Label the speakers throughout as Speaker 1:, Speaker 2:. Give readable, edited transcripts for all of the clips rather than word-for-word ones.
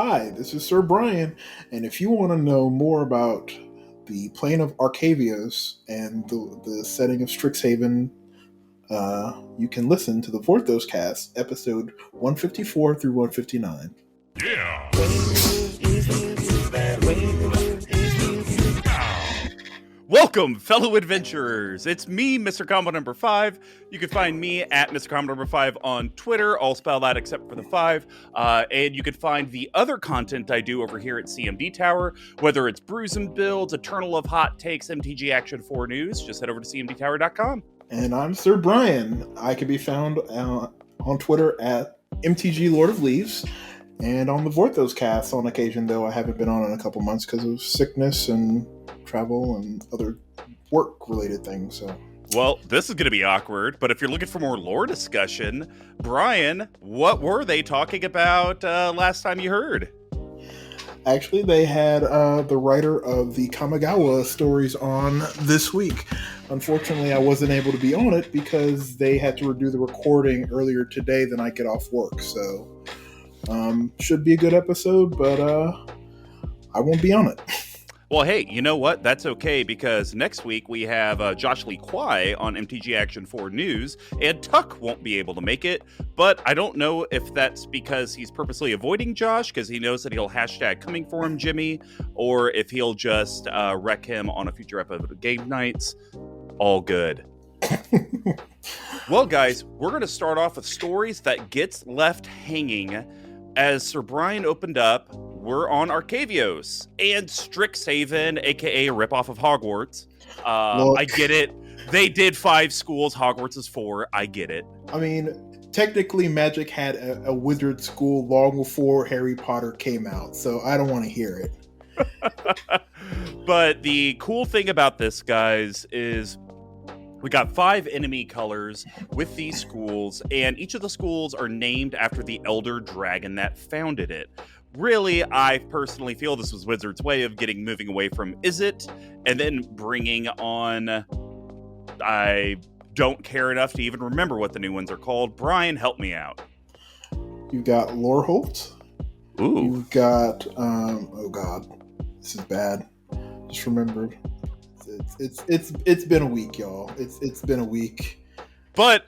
Speaker 1: Hi, this is Sir Brian, and if you want to know more about the plane of Arcavios and the setting of Strixhaven, you can listen to the Vorthos Cast, episode 154 through 159.
Speaker 2: Yeah! Welcome, fellow adventurers. It's me, MrComboNumber5. You can find me at MrComboNumber5 on Twitter, all spelled out except for the 5. And you can find the other content I do over here at CMDTower, whether it's brews and builds, Eternal of Hot Takes, MTG Action 4 News. Just head over to CMDTower.com.
Speaker 1: And I'm Sir Brian. I can be found on Twitter at MTG Lord of Leaves, and on the Vorthos Cast on occasion, though I haven't been on in a couple months because of sickness and travel and other work-related things. So,
Speaker 2: well, this is going to be awkward, but if you're looking for more lore discussion, Brian, what were they talking about last time you heard?
Speaker 1: Actually, they had the writer of the Kamigawa stories on this week. Unfortunately, I wasn't able to be on it because they had to redo the recording earlier today than I get off work. So, should be a good episode, but I won't be on it.
Speaker 2: Well, hey, you know what? That's okay, because next week we have Josh Lee Kwai on MTG Action 4 News, and Tuck won't be able to make it, but I don't know if that's because he's purposely avoiding Josh, because he knows that he'll hashtag coming for him, Jimmy, or if he'll just wreck him on a future episode of Game Nights. All good. Well, guys, we're going to start off with stories that gets left hanging. As Sir Brian opened up, we're on Arcavios and Strixhaven, aka a ripoff of Hogwarts. I get it. They did 5 schools. Hogwarts is 4. I get it.
Speaker 1: I mean, technically, Magic had a wizard school long before Harry Potter came out, so I don't want to hear it.
Speaker 2: But the cool thing about this, guys, is we got 5 enemy colors with these schools, and each of the schools are named after the elder dragon that founded it. Really, I personally feel this was Wizards' way of moving away from Is It, and then bringing on... I don't care enough to even remember what the new ones are called. Brian, help me out.
Speaker 1: You've got Loreholt.
Speaker 2: Ooh.
Speaker 1: You've got... oh god. This is bad. Just remembered. It's been a week, y'all. It's been a week.
Speaker 2: But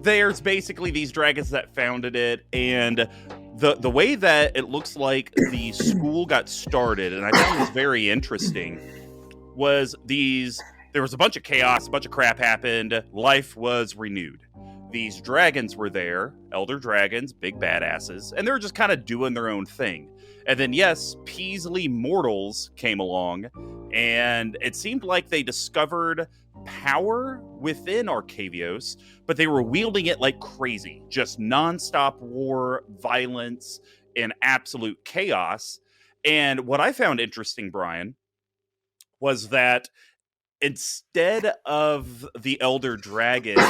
Speaker 2: there's basically these dragons that founded it, and the way that it looks like the school got started, and I found this very interesting, was there was a bunch of chaos, a bunch of crap happened, life was renewed. These dragons were there, elder dragons, big badasses, and they were just kind of doing their own thing. And then, yes, Peasley mortals came along, and it seemed like they discovered power within Arcavios, but they were wielding it like crazy. Just nonstop war, violence, and absolute chaos. And what I found interesting, Brian, was that instead of the elder dragons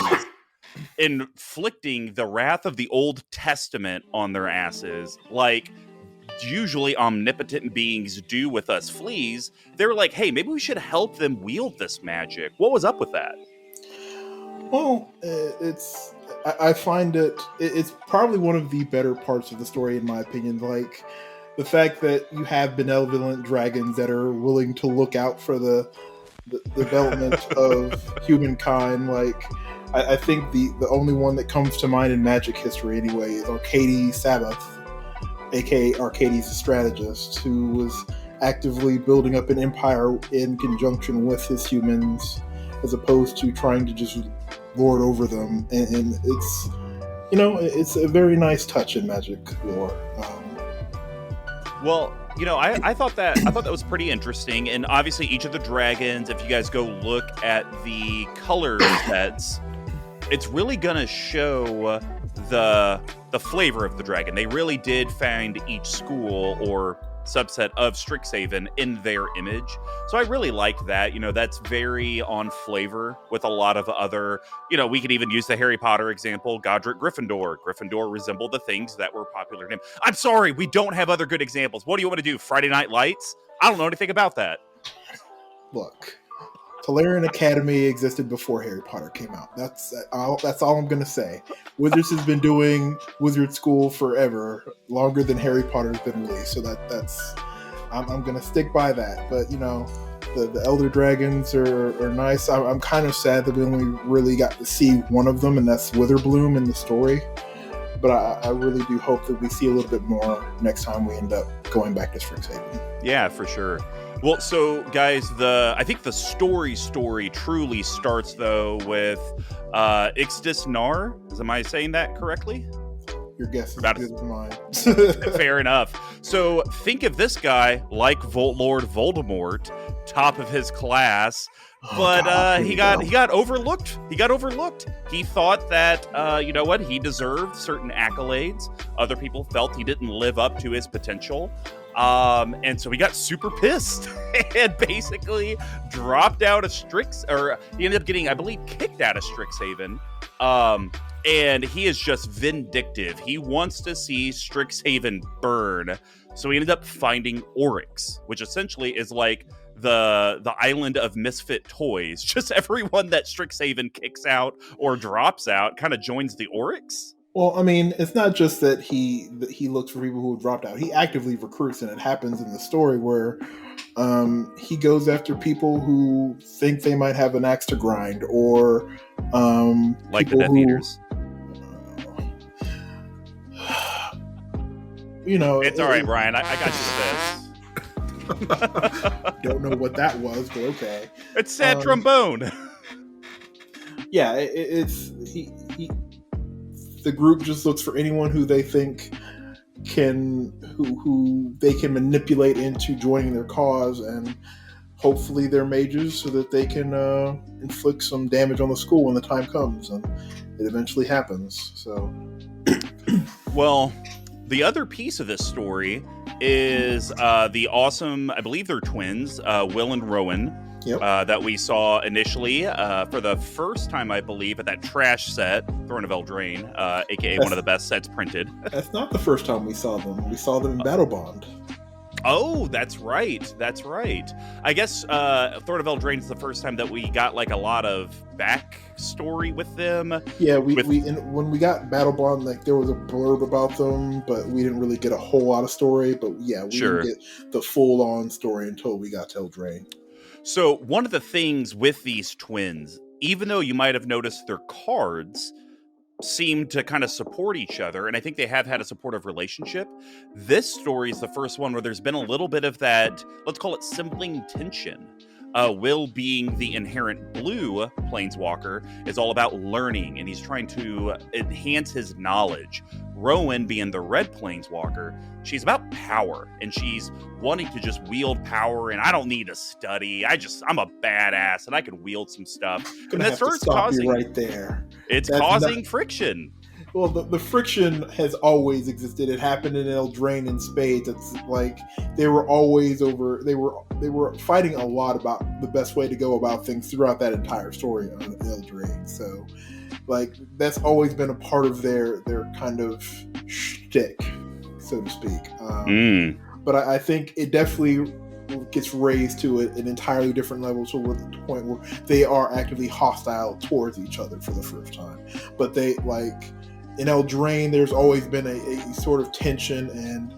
Speaker 2: inflicting the wrath of the Old Testament on their asses, like usually omnipotent beings do with us fleas, they were like, hey, maybe we should help them wield this magic. What was up with that?
Speaker 1: Well, I find it's probably one of the better parts of the story, in my opinion. Like, the fact that you have benevolent dragons that are willing to look out for the development of humankind. Like, I think the only one that comes to mind in Magic history anyway is Arcady Sabbath, aka Arcades the Strategist, who was actively building up an empire in conjunction with his humans, as opposed to trying to just lord over them. And it's, it's a very nice touch in Magic lore.
Speaker 2: Well, I thought that was pretty interesting, and obviously each of the dragons, if you guys go look at the color sets, it's really gonna show the flavor of the dragon. They really did find each school or subset of Strixhaven in their image. So I really like that. That's very on flavor with a lot of other, we could even use the Harry Potter example, Godric Gryffindor. Gryffindor resembled the things that were popular to him. I'm sorry, we don't have other good examples. What do you want to do? Friday Night Lights? I don't know anything about that.
Speaker 1: Look, Tolarian Academy existed before Harry Potter came out. That's all I'm gonna say. Wizards has been doing Wizard School forever, longer than Harry Potter's been released. So that's I'm gonna stick by that. But the Elder Dragons are nice. I'm kind of sad that we only really got to see one of them, and that's Witherbloom in the story. But I really do hope that we see a little bit more next time we end up going back to Strixhaven.
Speaker 2: Yeah, for sure. Well, so guys, I think the story truly starts though with Ixtis Nar. Am I saying that correctly?
Speaker 1: Your guess is
Speaker 2: About
Speaker 1: as good as mine.
Speaker 2: Fair enough. So think of this guy like Lord Voldemort, top of his class, but he got overlooked. He got overlooked. He thought that he deserved certain accolades. Other people felt he didn't live up to his potential. And so he got super pissed and basically dropped out of he ended up getting, I believe, kicked out of Strixhaven. And he is just vindictive. He wants to see Strixhaven burn. So he ended up finding Oryx, which essentially is like the island of misfit toys. Just everyone that Strixhaven kicks out or drops out kind of joins the Oryx.
Speaker 1: Well, I mean, it's not just that he looks for people who have dropped out. He actively recruits, and it happens in the story where he goes after people who think they might have an axe to grind, or
Speaker 2: like the Death Eaters. It's all right, Brian. I got you this.
Speaker 1: Don't know what that was, but okay.
Speaker 2: It's sad trombone.
Speaker 1: Yeah, the group just looks for anyone who they think who they can manipulate into joining their cause, and hopefully they're mages so that they can inflict some damage on the school when the time comes, and it eventually happens. So,
Speaker 2: well, the other piece of this story is the awesome, I believe they're twins, Will and Rowan.
Speaker 1: Yep.
Speaker 2: That we saw initially for the first time, I believe, at that trash set, Throne of Eldraine, aka one of the best sets printed.
Speaker 1: That's not the first time we saw them. We saw them in Battle Bond.
Speaker 2: Oh, that's right. That's right. I guess Throne of Eldraine is the first time that we got like a lot of backstory with them.
Speaker 1: Yeah, when we got Battle Bond, like there was a blurb about them, but we didn't really get a whole lot of story. But yeah, we didn't get the full-on story until we got to Eldraine.
Speaker 2: So one of the things with these twins, even though you might have noticed their cards seem to kind of support each other, and I think they have had a supportive relationship, this story is the first one where there's been a little bit of that, let's call it sibling tension. Will, being the inherent blue planeswalker, is all about learning, and he's trying to enhance his knowledge. Rowan, being the red planeswalker, she's about power, and she's wanting to just wield power, and I don't need to study. I'm a badass, and I can wield some stuff. And that starts causing
Speaker 1: right there.
Speaker 2: It's causing friction.
Speaker 1: Well, the friction has always existed. It happened in Eldraine in spades. It's like they were always over. They were fighting a lot about the best way to go about things throughout that entire story on Eldraine. So, like, that's always been a part of their kind of shtick, so to speak. But I think it definitely gets raised to an entirely different level, to the point where they are actively hostile towards each other for the first time. But they, like, in Eldraine, there's always been a sort of tension and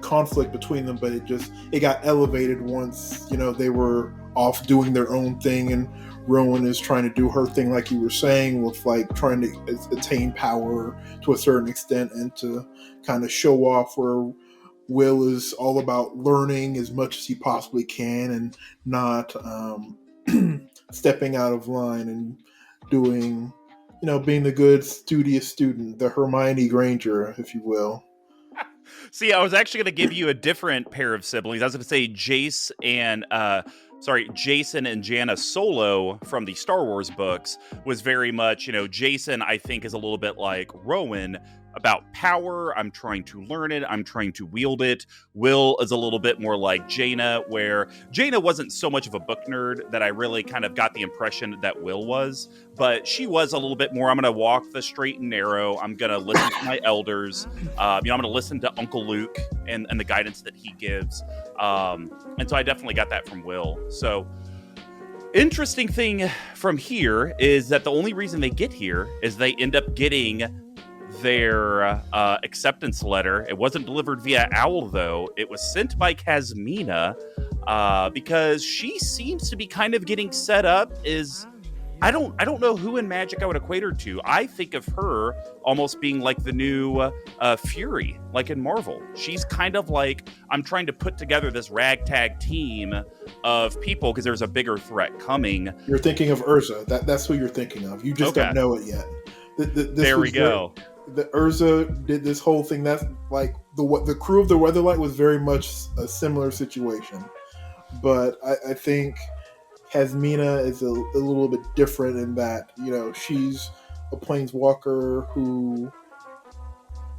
Speaker 1: conflict between them, but it got elevated once they were off doing their own thing, and Rowan is trying to do her thing, like you were saying, with like trying to attain power to a certain extent and to kind of show off, where Will is all about learning as much as he possibly can and not stepping out of line and doing, being the good, studious student, the Hermione Granger, if you will.
Speaker 2: See, I was actually going to give you a different pair of siblings. I was going to say Jason and Janna Solo from the Star Wars books was very much, Jason, I think, is a little bit like Rowan. about power. I'm trying to learn it. I'm trying to wield it. Will is a little bit more like Jaina, where Jaina wasn't so much of a book nerd that I really kind of got the impression that Will was, but she was a little bit more, I'm going to walk the straight and narrow. I'm going to listen to my elders. I'm going to listen to Uncle Luke and the guidance that he gives. And so I definitely got that from Will. So interesting thing from here is that the only reason they get here is they end up getting their acceptance letter. It wasn't delivered via Owl, though. It was sent by Kasmina because she seems to be kind of getting set up as I don't know who in Magic I would equate her to. I think of her almost being like the new Fury, like in Marvel. She's kind of like, I'm trying to put together this ragtag team of people because there's a bigger threat coming.
Speaker 1: You're thinking of Urza. That's who you're thinking of. You just don't know it yet.
Speaker 2: There we go.
Speaker 1: The Urza did this whole thing. That's like the crew of the Weatherlight was very much a similar situation, but I think Kasmina is a little bit different in that, you know, she's a planeswalker who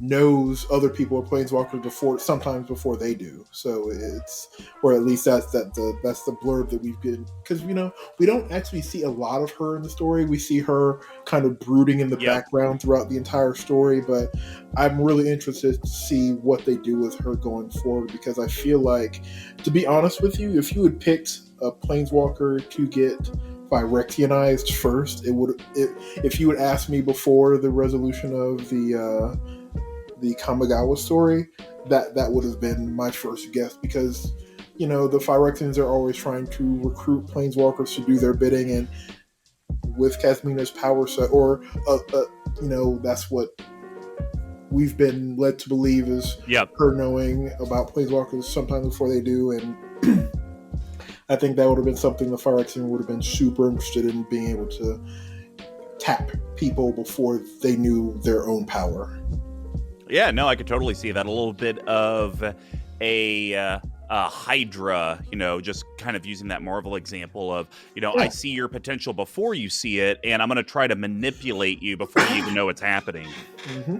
Speaker 1: knows other people are planeswalkers sometimes before they do. So it's, or at least that's the blurb that we've been, because, you know, we don't actually see a lot of her in the story. We see her kind of brooding in the background throughout the entire story, but I'm really interested to see what they do with her going forward, because I feel like, to be honest with you, if you had picked a planeswalker to get Phyrexianized first, if you had asked me before the resolution of the Kamigawa story, that would have been my first guess, because, you know, the Phyrexians are always trying to recruit planeswalkers to do their bidding, and with Kasmina's power set, or you know, that's what we've been led to believe is her knowing about planeswalkers sometime before they do, and I think that would have been something the Phyrexian would have been super interested in, being able to tap people before they knew their own power.
Speaker 2: Yeah, no, I could totally see that. A little bit of a Hydra, you know, just kind of using that Marvel example of, you know, I see your potential before you see it, and I'm going to try to manipulate you before you even know it's happening. Mm-hmm.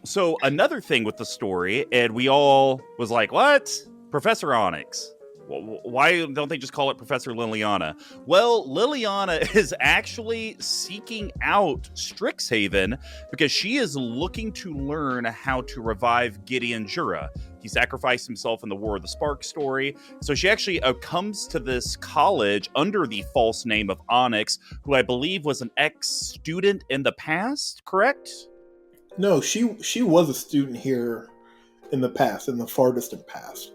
Speaker 2: So another thing with the story, and we all was like, what? Professor Onyx. Why don't they just call it Professor Liliana? Well, Liliana is actually seeking out Strixhaven because she is looking to learn how to revive Gideon Jura. He sacrificed himself in the War of the Spark story. So she actually comes to this college under the false name of Onyx, who I believe was an ex-student in the past, correct?
Speaker 1: No, she was a student here in the past, in the far distant past.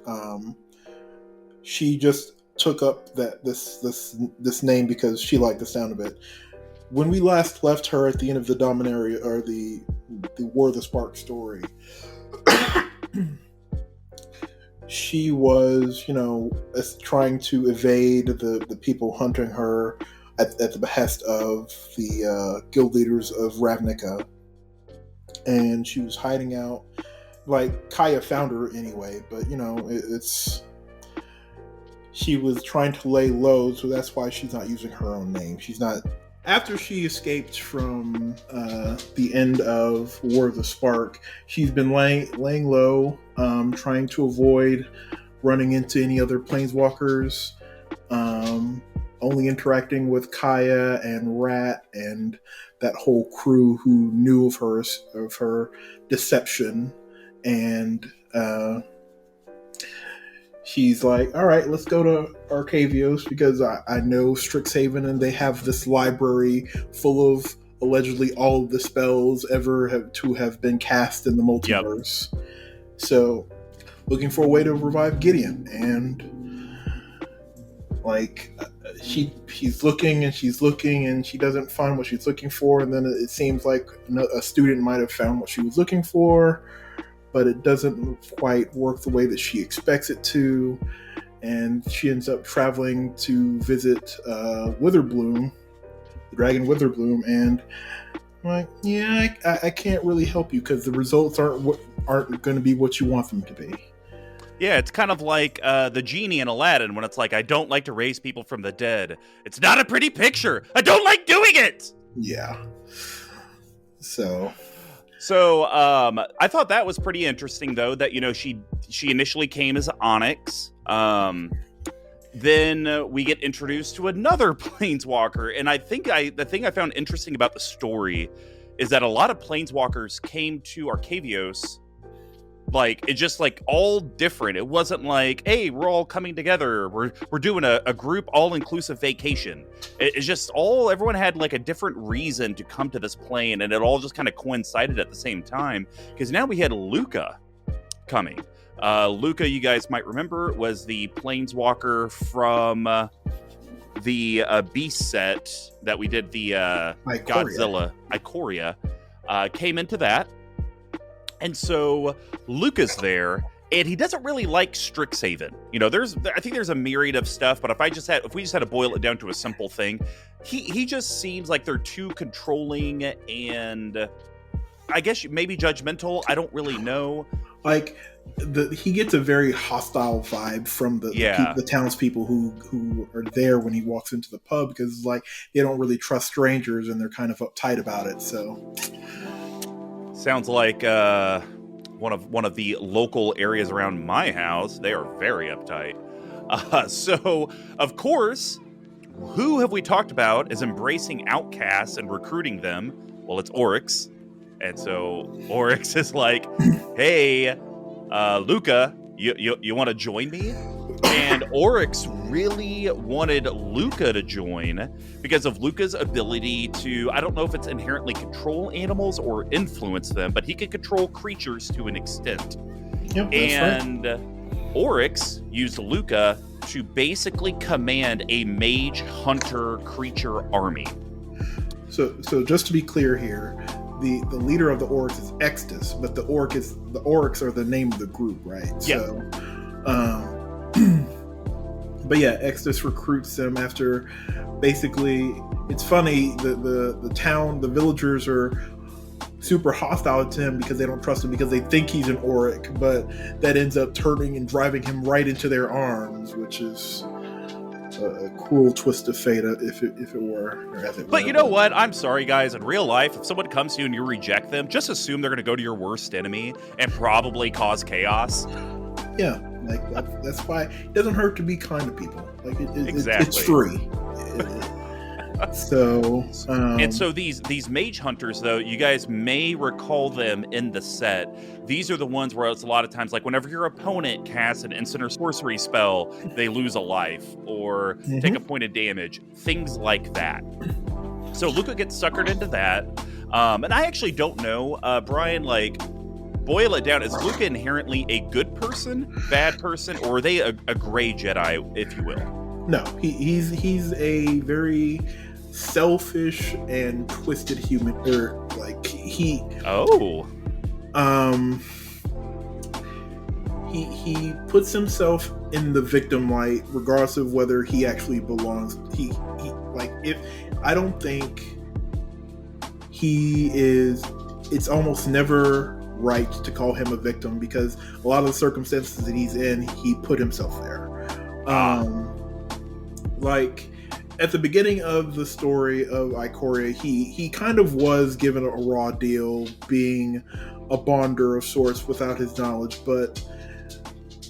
Speaker 1: She just took up this name because she liked the sound of it. When we last left her at the end of the Dominaria, or the War of the Spark story, she was, you know, trying to evade the people hunting her at the behest of the guild leaders of Ravnica, and she was hiding out. Like, Kaya found her anyway, but, you know, she was trying to lay low, so that's why she's not using her own name. She's not. After she escaped from the end of War of the Spark, she's been laying low, trying to avoid running into any other planeswalkers, only interacting with Kaya and Rat and that whole crew who knew of her deception, and she's like, all right, let's go to Arcavios, because I know Strixhaven, and they have this library full of allegedly all of the spells ever have been cast in the multiverse. Yep. So, looking for a way to revive Gideon, and like she's looking and she's looking, and she doesn't find what she's looking for, and then it seems like a student might have found what she was looking for, but it doesn't quite work the way that she expects it to, and she ends up traveling to visit Witherbloom, the dragon Witherbloom, and I'm like, yeah, I can't really help you because the results aren't going to be what you want them to be.
Speaker 2: Yeah, it's kind of like the genie in Aladdin, when it's like, I don't like to raise people from the dead. It's not a pretty picture. I don't like doing it!
Speaker 1: Yeah. So...
Speaker 2: So I thought that was pretty interesting, though, that, you know, she initially came as Onyx. Then we get introduced to another planeswalker. And I think the thing I found interesting about the story is that a lot of planeswalkers came to Arcavios, like, it's just like all different. It wasn't like, hey, we're all coming together. We're doing a group all-inclusive vacation. It's just everyone had like a different reason to come to this plane, and it all just kind of coincided at the same time. Because now we had Luca coming. Luca, you guys might remember, was the planeswalker from the Beast set that we did, the Godzilla Ikoria. Came into that. And so Luca's there, and he doesn't really like Strixhaven. You know, I think there's a myriad of stuff, but if we just had to boil it down to a simple thing, he just seems like they're too controlling and I guess maybe judgmental. I don't really know.
Speaker 1: Like he gets a very hostile vibe from the townspeople who are there when he walks into the pub, because it's like they don't really trust strangers and they're kind of uptight about it. So.
Speaker 2: Sounds like one of the local areas around my house. They are very uptight. So, of course, who have we talked about is embracing outcasts and recruiting them? Well, it's Oryx. And so Oryx is like, hey, Luca, you want to join me? And Oryx really wanted Luca to join because of Luca's ability to, I don't know if it's inherently control animals or influence them, but he can control creatures to an extent.
Speaker 1: Yep,
Speaker 2: and right. Oryx used Luca to basically command a mage hunter creature army. So
Speaker 1: just to be clear here, the leader of the Oryx is Extus, but the Oryx are the name of the group, right?
Speaker 2: Yeah.
Speaker 1: So, but yeah, Extus recruits them after basically, it's funny, the villagers are super hostile to him because they don't trust him because they think he's an Oryx, but that ends up turning and driving him right into their arms, which is a cruel twist of fate if it were. Or as it
Speaker 2: but
Speaker 1: were.
Speaker 2: You know what? I'm sorry, guys. In real life, if someone comes to you and you reject them, just assume they're going to go to your worst enemy and probably cause chaos.
Speaker 1: Yeah, like that's why it doesn't hurt to be kind to people. Like
Speaker 2: exactly.
Speaker 1: It's free. So
Speaker 2: and so these mage hunters, though, you guys may recall them in the set. These are the ones where it's a lot of times like whenever your opponent casts an instant or sorcery spell, they lose a life or take a point of damage, things like that. So Luca gets suckered into that, and I actually don't know, Brian, like, boil it down. Is Luca inherently a good person, bad person, or are they a gray Jedi, if you will?
Speaker 1: No, he's a very selfish and twisted human. Or like he puts himself in the victim light, regardless of whether he actually belongs. He like if I don't think he is. It's almost never right to call him a victim because a lot of the circumstances that he's in, he put himself there. Like at the beginning of the story of Ikoria, he kind of was given a raw deal, being a bonder of sorts without his knowledge, but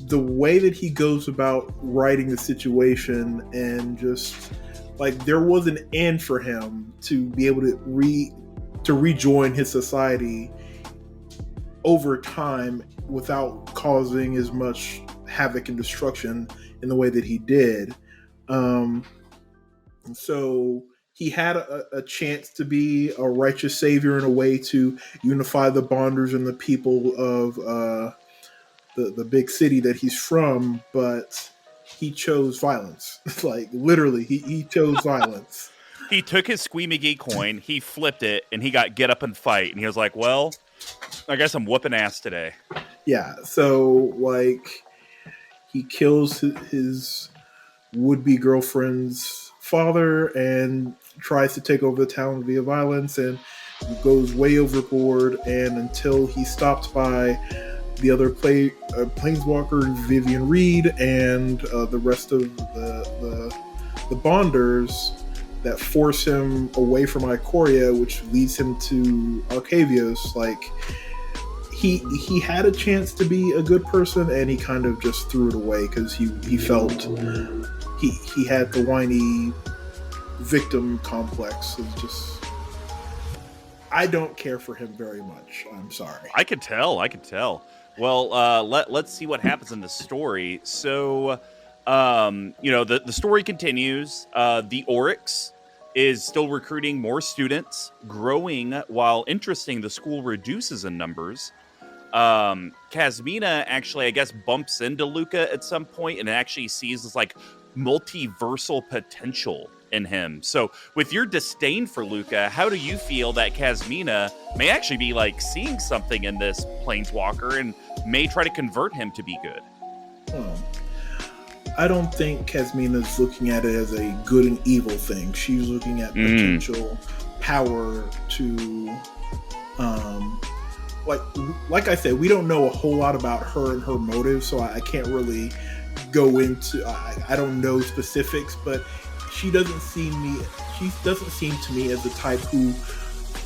Speaker 1: the way that he goes about writing the situation and just like there was an end for him to be able to rejoin his society over time without causing as much havoc and destruction in the way that he did. So he had a chance to be a righteous savior in a way to unify the Bonders and the people of the big city that he's from, but he chose violence. Like literally, he chose violence.
Speaker 2: He took his Squee McGee coin, he flipped it, and he got get up and fight. And he was like, well, I guess I'm whooping ass today.
Speaker 1: Yeah, so like he kills his would-be girlfriend's father and tries to take over the town via violence and goes way overboard, and until he's stopped by the other planeswalker Vivian Reed and the rest of the Bonders, that force him away from Ikoria, which leads him to Arcavios. Like, he had a chance to be a good person, and he kind of just threw it away because he felt he had the whiny victim complex. It's just, I don't care for him very much. I'm sorry.
Speaker 2: I could tell. Well, let's see what happens in the story. So, the story continues. The Oryx is still recruiting more students, growing while interesting. The school reduces in numbers. Kasmina actually, I guess, bumps into Luca at some point and actually sees this like multiversal potential in him. So with your disdain for Luca, how do you feel that Kasmina may actually be like seeing something in this planeswalker and may try to convert him to be good?
Speaker 1: I don't think Kasmina's looking at it as a good and evil thing. She's looking at potential power to like I said, we don't know a whole lot about her and her motives, so I can't really go into I don't know specifics, but she doesn't seem to me as the type who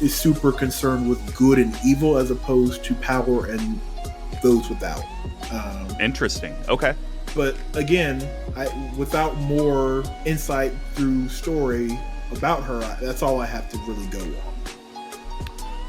Speaker 1: is super concerned with good and evil as opposed to power and those without.
Speaker 2: Interesting. Okay.
Speaker 1: But again, without more insight through story about her, that's all I have to really go on.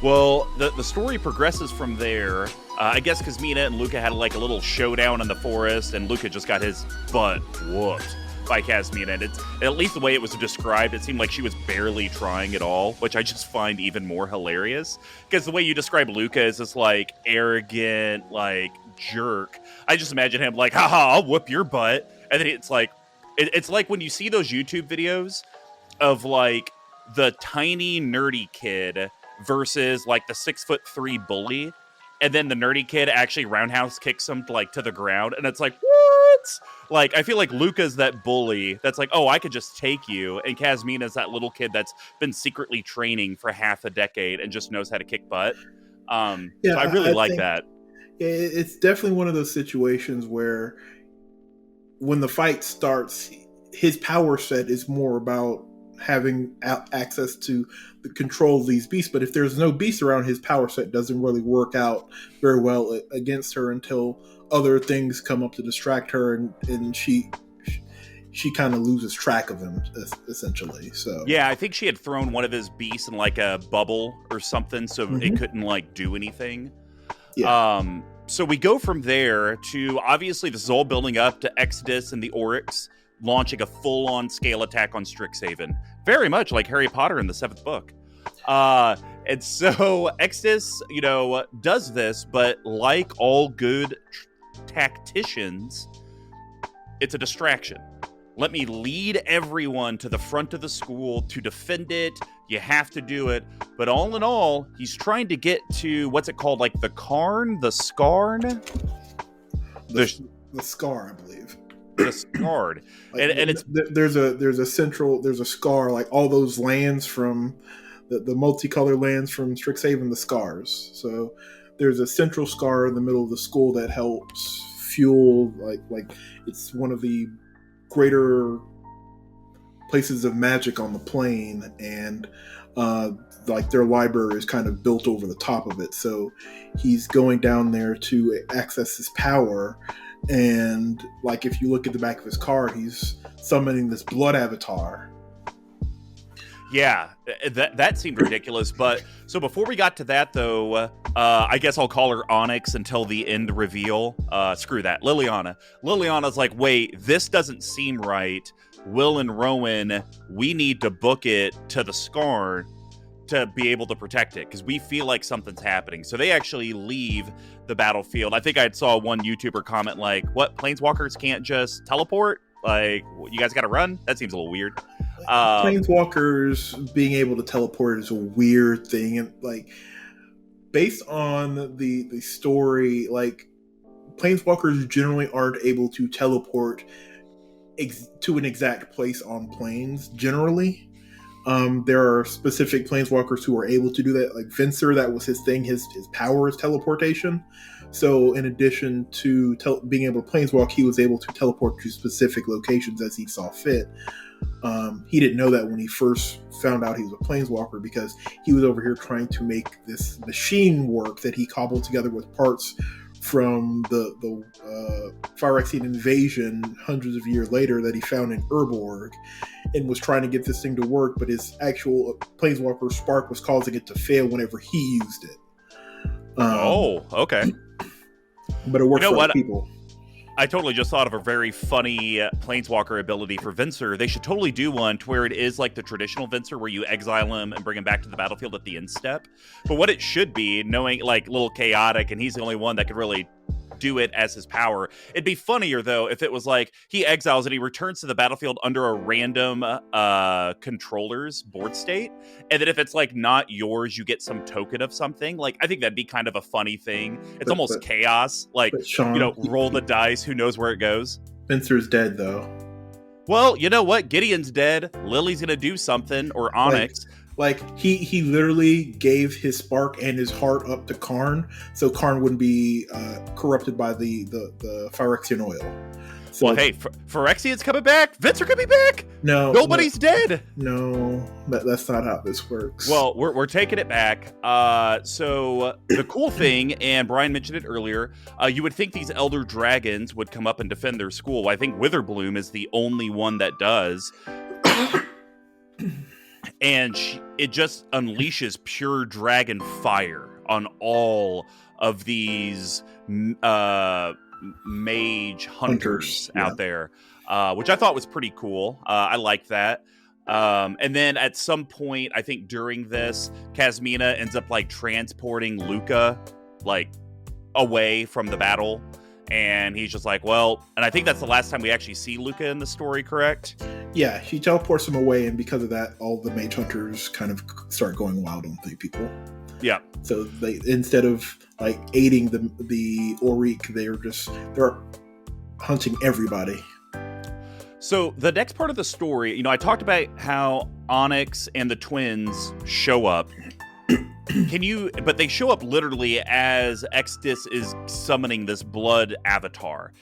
Speaker 2: Well, the story progresses from there. I guess Kasmina and Luca had like a little showdown in the forest, and Luca just got his butt whooped by Kasmina. And it's, at least the way it was described, it seemed like she was barely trying at all, which I just find even more hilarious. Because the way you describe Luca is this like arrogant, like jerk. I just imagine him like, haha, I'll whoop your butt. And then it's like, it's like when you see those YouTube videos of like the tiny nerdy kid versus like the 6'3" bully, and then the nerdy kid actually roundhouse kicks him to the ground, and it's like, what? Like, I feel like Luca's that bully that's like, oh, I could just take you, and Kasmina's that little kid that's been secretly training for half a decade and just knows how to kick butt. So I really like that.
Speaker 1: It's definitely one of those situations where when the fight starts, his power set is more about having access to the control of these beasts, but if there's no beast around, his power set doesn't really work out very well against her until other things come up to distract her, and she kind of loses track of him essentially. So
Speaker 2: yeah, I think she had thrown one of his beasts in like a bubble or something, so it couldn't like do anything. So we go from there to, obviously this is all building up to Exodus and the Oryx launching a full-on scale attack on Strixhaven. Very much like Harry Potter in the 7th book. And so Exodus, does this, but like all good tacticians, it's a distraction. Let me lead everyone to the front of the school to defend it. You have to do it. But all in all, he's trying to get to, what's it called? Like the Karn? The Skarn?
Speaker 1: The Scar, I believe.
Speaker 2: The Scarred.
Speaker 1: Like, and it's there's a Scar, like all those lands from the multicolored lands from Strixhaven, the Scars. So there's a central Scar in the middle of the school that helps fuel, like it's one of the greater places of magic on the plane, and like their library is kind of built over the top of it. So he's going down there to access his power. And like, if you look at the back of his card, he's summoning this blood avatar.
Speaker 2: Yeah, that seemed ridiculous. But so before we got to that, though, I guess I'll call her Onyx until the end reveal. Screw that, Liliana. Liliana's like, wait, this doesn't seem right. Will and Rowan, we need to book it to the Scar to be able to protect it, because we feel like something's happening. So they actually leave the battlefield. I think I saw one YouTuber comment like, what, planeswalkers can't just teleport? Like, you guys gotta run? That seems a little weird.
Speaker 1: Planeswalkers being able to teleport is a weird thing, and like, based on the story, like, planeswalkers generally aren't able to teleport to an exact place on planes generally. There are specific planeswalkers who are able to do that. Like Venser, that was his thing. His power is teleportation. So in addition to being able to planeswalk, he was able to teleport to specific locations as he saw fit. He didn't know that when he first found out he was a planeswalker, because he was over here trying to make this machine work that he cobbled together with parts from the Phyrexian invasion hundreds of years later that he found in Urborg, and was trying to get this thing to work, but his actual planeswalker spark was causing it to fail whenever he used it.
Speaker 2: Okay.
Speaker 1: But it works for other people.
Speaker 2: I totally just thought of a very funny planeswalker ability for Venser. They should totally do one to where it is like the traditional Venser, where you exile him and bring him back to the battlefield at the end step. But what it should be, knowing like little chaotic, and he's the only one that could really do it as his power. It'd be funnier though if it was like he exiles and he returns to the battlefield under a random controller's board state, and then if it's like not yours, you get some token of something. Like, I think that'd be kind of a funny thing. It's almost chaos. Like,
Speaker 1: Sean,
Speaker 2: roll the dice. Who knows where it goes?
Speaker 1: Spencer's dead though.
Speaker 2: Well, you know what? Gideon's dead. Lily's gonna do something, or Onyx.
Speaker 1: Like he literally gave his spark and his heart up to Karn, so Karn wouldn't be corrupted by the Phyrexian oil. So,
Speaker 2: well, hey, Phyrexian's coming back. Venser could be back. Nobody's dead.
Speaker 1: No, that's not how this works.
Speaker 2: Well, we're taking it back. So the cool thing, and Brian mentioned it earlier, you would think these elder dragons would come up and defend their school. I think Witherbloom is the only one that does. And it just unleashes pure dragon fire on all of these mage hunters out there, which I thought was pretty cool. I like that. And then at some point, I think during this, Kasmina ends up like transporting Luca like away from the battle. And he's just like, well, and I think that's the last time we actually see Luca in the story, correct? Yeah,
Speaker 1: she teleports him away, and because of that, all the mage hunters kind of start going wild on the people.
Speaker 2: Yeah.
Speaker 1: So they, instead of like aiding the Auric, they're hunting everybody.
Speaker 2: So the next part of the story, I talked about how Onyx and the twins show up. But they show up literally as Exodus is summoning this blood avatar.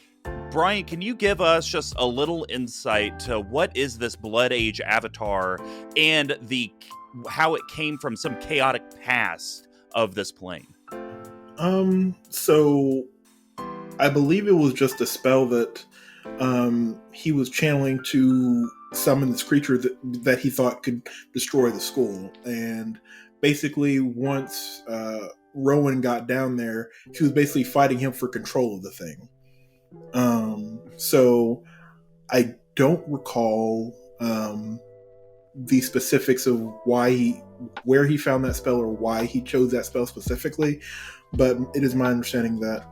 Speaker 2: Brian, can you give us just a little insight to what is this Blood Age avatar and how it came from some chaotic past of this plane?
Speaker 1: So I believe it was just a spell that he was channeling to summon this creature that he thought could destroy the school. And basically, once Rowan got down there, she was basically fighting him for control of the thing. So I don't recall the specifics of where he found that spell or why he chose that spell specifically, but it is my understanding that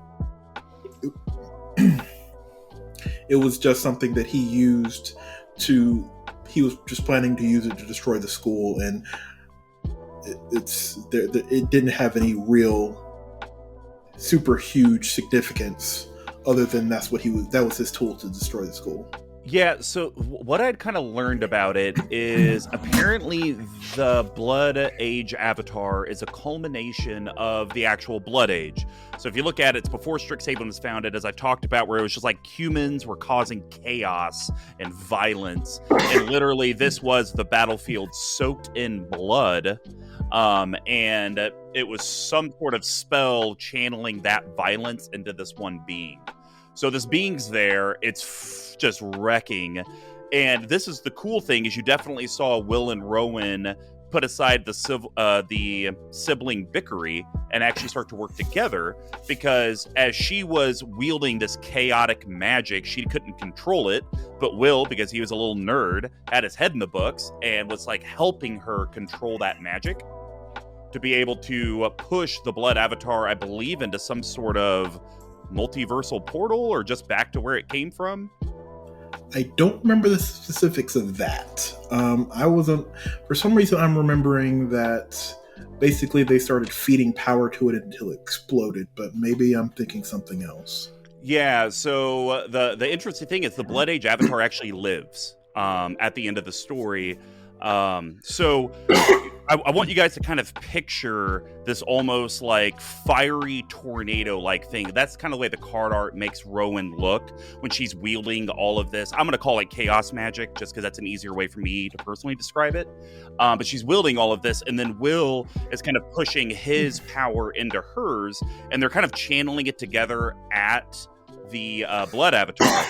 Speaker 1: it was just something that he used he was just planning to use it to destroy the school, and it didn't have any real super huge significance other than that was his tool to destroy the school.
Speaker 2: Yeah, so what I'd kind of learned about it is apparently the Blood Age avatar is a culmination of the actual Blood Age. So if you look at it, it's before Strixhaven was founded, as I talked about, where it was just like humans were causing chaos and violence. And literally this was the battlefield soaked in blood. And it was some sort of spell channeling that violence into this one being. So this being's there, it's just wrecking. And this is the cool thing, is you definitely saw Will and Rowan put aside the sibling bickery and actually start to work together, because as she was wielding this chaotic magic, she couldn't control it, but Will, because he was a little nerd, had his head in the books and was like helping her control that magic to be able to push the Blood Avatar, I believe, into some sort of multiversal portal, or just back to where it came from.
Speaker 1: I don't remember the specifics of that. For some reason, I'm remembering that basically they started feeding power to it until it exploded, but maybe I'm thinking something else.
Speaker 2: Yeah, so the interesting thing is the Blood Age avatar actually lives at the end of the story. So I want you guys to kind of picture this almost like fiery tornado-like thing. That's kind of the way the card art makes Rowan look when she's wielding all of this. I'm going to call it chaos magic just because that's an easier way for me to personally describe it. But she's wielding all of this, and then Will is kind of pushing his power into hers, and they're kind of channeling it together at the Blood Avatar.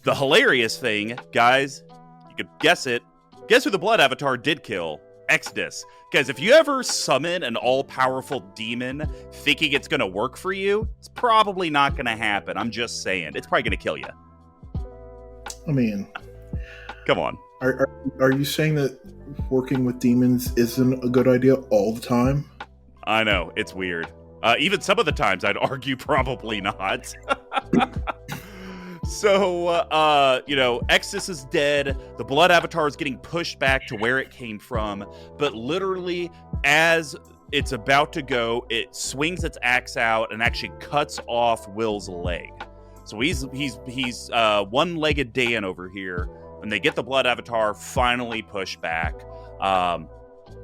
Speaker 2: The hilarious thing, guys, you could guess it. Guess who the Blood Avatar did kill? Exodus. Because if you ever summon an all-powerful demon thinking it's going to work for you, it's probably not going to happen. I'm just saying. It's probably going to kill you.
Speaker 1: I mean...
Speaker 2: Come on.
Speaker 1: Are you saying that working with demons isn't a good idea all the time?
Speaker 2: I know. It's weird. Even some of the times, I'd argue probably not. So, Exodus is dead. The Blood Avatar is getting pushed back to where it came from. But literally, as it's about to go, it swings its axe out and actually cuts off Will's leg. So he's one-legged Dan over here. And they get the Blood Avatar finally pushed back.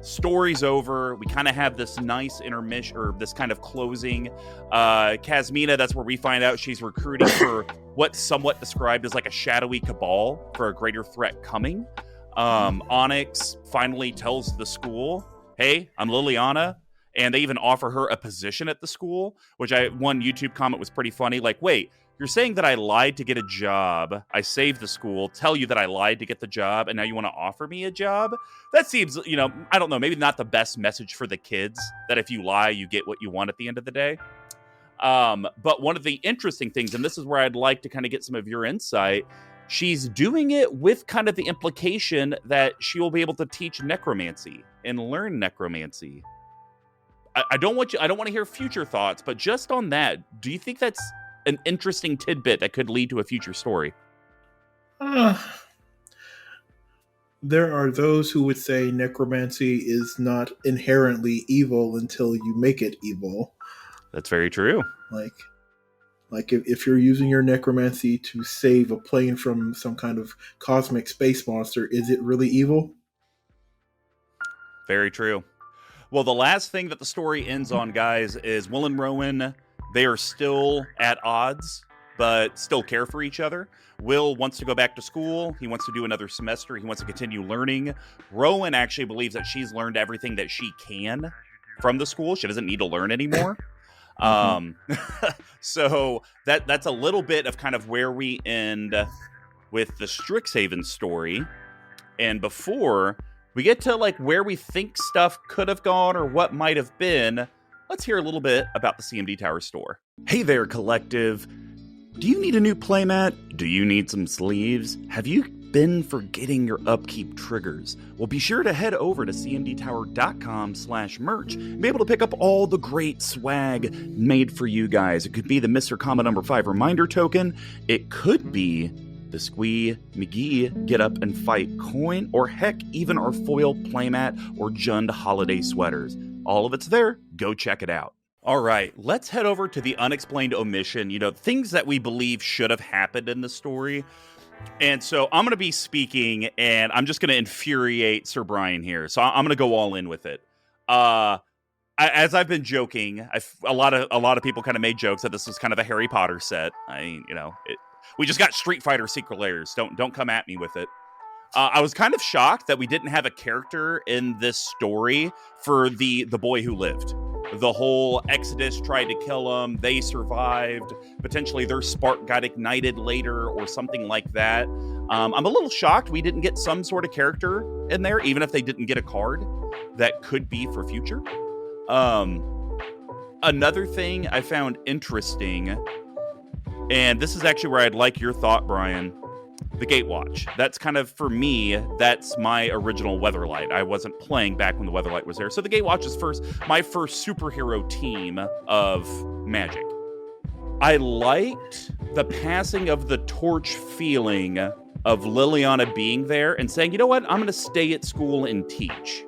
Speaker 2: Story's over. We kind of have this nice intermission, or this kind of closing. Kasmina, that's where we find out she's recruiting for what's somewhat described as like a shadowy cabal for a greater threat coming. Onyx finally tells the school, hey, I'm Liliana. And they even offer her a position at the school, which one YouTube comment was pretty funny. Like, wait, you're saying that I lied to get a job. I saved the school, tell you that I lied to get the job, and now you want to offer me a job? That seems, I don't know, maybe not the best message for the kids, that if you lie, you get what you want at the end of the day. But one of the interesting things, and this is where I'd like to kind of get some of your insight, she's doing it with kind of the implication that she will be able to teach necromancy and learn necromancy. I don't want to hear future thoughts, but just on that, do you think that's an interesting tidbit that could lead to a future story?
Speaker 1: There are those who would say necromancy is not inherently evil until you make it evil.
Speaker 2: That's very true.
Speaker 1: Like if you're using your necromancy to save a plane from some kind of cosmic space monster, is it really evil?
Speaker 2: Very true. Well, the last thing that the story ends on, guys, is Will and Rowan, they are still at odds, but still care for each other. Will wants to go back to school. He wants to do another semester. He wants to continue learning. Rowan actually believes that she's learned everything that she can from the school. She doesn't need to learn anymore. So that's a little bit of kind of where we end with the Strixhaven story. And before we get to like where we think stuff could have gone or what might have been, let's hear a little bit about the CMDTower store. Hey there, collective. Do you need a new playmat? Do you need some sleeves? Have you been forgetting your upkeep triggers? Well, be sure to head over to cmdtower.com/merch and be able to pick up all the great swag made for you guys. It could be the MrComboNumber5 reminder token. It could be the Squee McGee Get Up and Fight coin, or heck, even our foil playmat or Jund holiday sweaters. All of it's there. Go check it out. All right, let's head over to the Unexplained Omission, things that we believe should have happened in the story. And so I'm going to be speaking, and I'm just going to infuriate Sir Brian here. So I'm going to go all in with it. As I've been joking, a lot of people kind of made jokes that this was kind of a Harry Potter set. I mean, we just got Street Fighter Secret Layers. Don't come at me with it. I was kind of shocked that we didn't have a character in this story for the boy who lived. The whole Exodus tried to kill him. They survived. Potentially their spark got ignited later or something like that. I'm a little shocked we didn't get some sort of character in there, even if they didn't get a card that could be for future. Another thing I found interesting, and this is actually where I'd like your thought, Brian. The Gatewatch. That's kind of, for me, that's my original Weatherlight. I wasn't playing back when the Weatherlight was there. So the Gatewatch is my first superhero team of Magic. I liked the passing of the torch feeling of Liliana being there and saying, you know what, I'm going to stay at school and teach.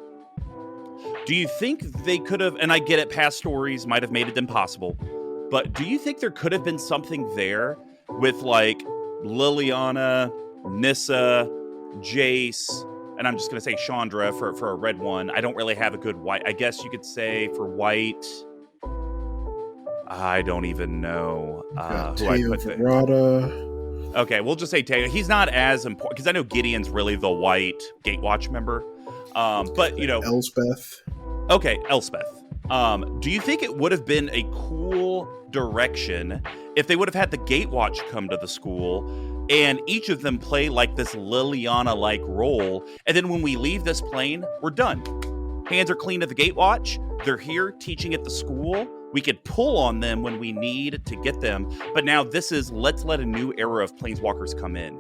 Speaker 2: Do you think they could have, and I get it, past stories might have made it impossible, but do you think there could have been something there with like Liliana, Nissa, Jace, and I'm just going to say Chandra for a red one. I don't really have a good white. I guess you could say for white, I don't even know who I put there. Okay, we'll just say Teo. He's not as important because I know Gideon's really the white Gatewatch member. But
Speaker 1: Elspeth.
Speaker 2: Okay, Elspeth. Do you think it would have been a cool direction if they would have had the Gatewatch come to the school and each of them play like this Liliana-like role, and then when we leave this plane, we're done. Hands are clean at the Gatewatch. They're here teaching at the school. We could pull on them when we need to get them. But now this is, let's let a new era of Planeswalkers come in.